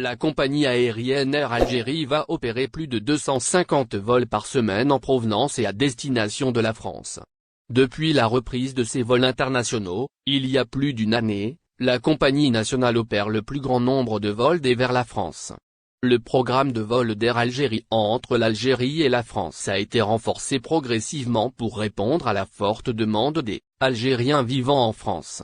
la compagnie aérienne Air Algérie va opérer plus de 250 vols par semaine en provenance et à destination de la France. Depuis la reprise de ces vols internationaux, il y a plus d'une année, la compagnie nationale opère le plus grand nombre de vols vers la France. Le programme de vol d'Air Algérie entre l'Algérie et la France a été renforcé progressivement pour répondre à la forte demande des Algériens vivant en France.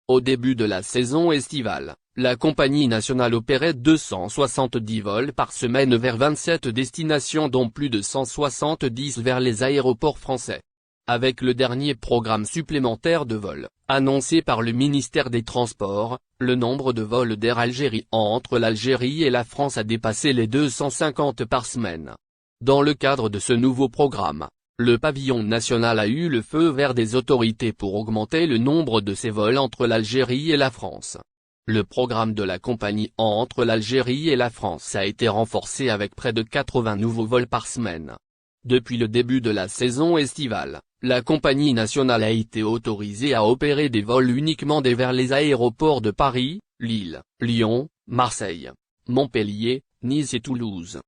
Au début de la saison estivale, la compagnie nationale opérait 270 vols par semaine vers 27 destinations dont plus de 170 vers les aéroports français. Avec le dernier programme supplémentaire de vols, annoncé par le ministère des Transports, le nombre de vols d'Air Algérie entre l'Algérie et la France a dépassé les 250 par semaine. Dans le cadre de ce nouveau programme, le pavillon national a eu le feu vert des autorités pour augmenter le nombre de ces vols entre l'Algérie et la France. Le programme de la compagnie entre l'Algérie et la France a été renforcé avec près de 80 nouveaux vols par semaine. Depuis le début de la saison estivale, la compagnie nationale a été autorisée à opérer des vols uniquement vers les aéroports de Paris, Lille, Lyon, Marseille, Montpellier, Nice et Toulouse.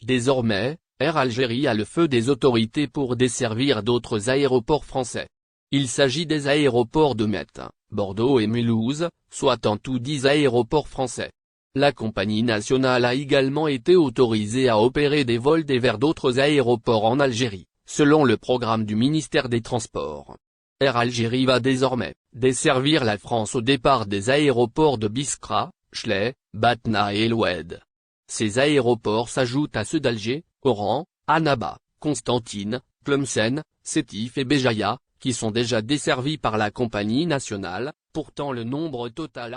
Désormais, Air Algérie a le feu des autorités pour desservir d'autres aéroports français. Il s'agit des aéroports de Metz, Bordeaux et Mulhouse, soit en tout 10 aéroports français. La compagnie nationale a également été autorisée à opérer des vols vers d'autres aéroports en Algérie, selon le programme du ministère des Transports. Air Algérie va désormais desservir la France au départ des aéroports de Biskra, Chley, Batna et El Oued. Ces aéroports s'ajoutent à ceux d'Alger, Oran, Annaba, Constantine, Tlemcen, Sétif et Béjaïa, qui sont déjà desservis par la compagnie nationale. Pourtant le nombre total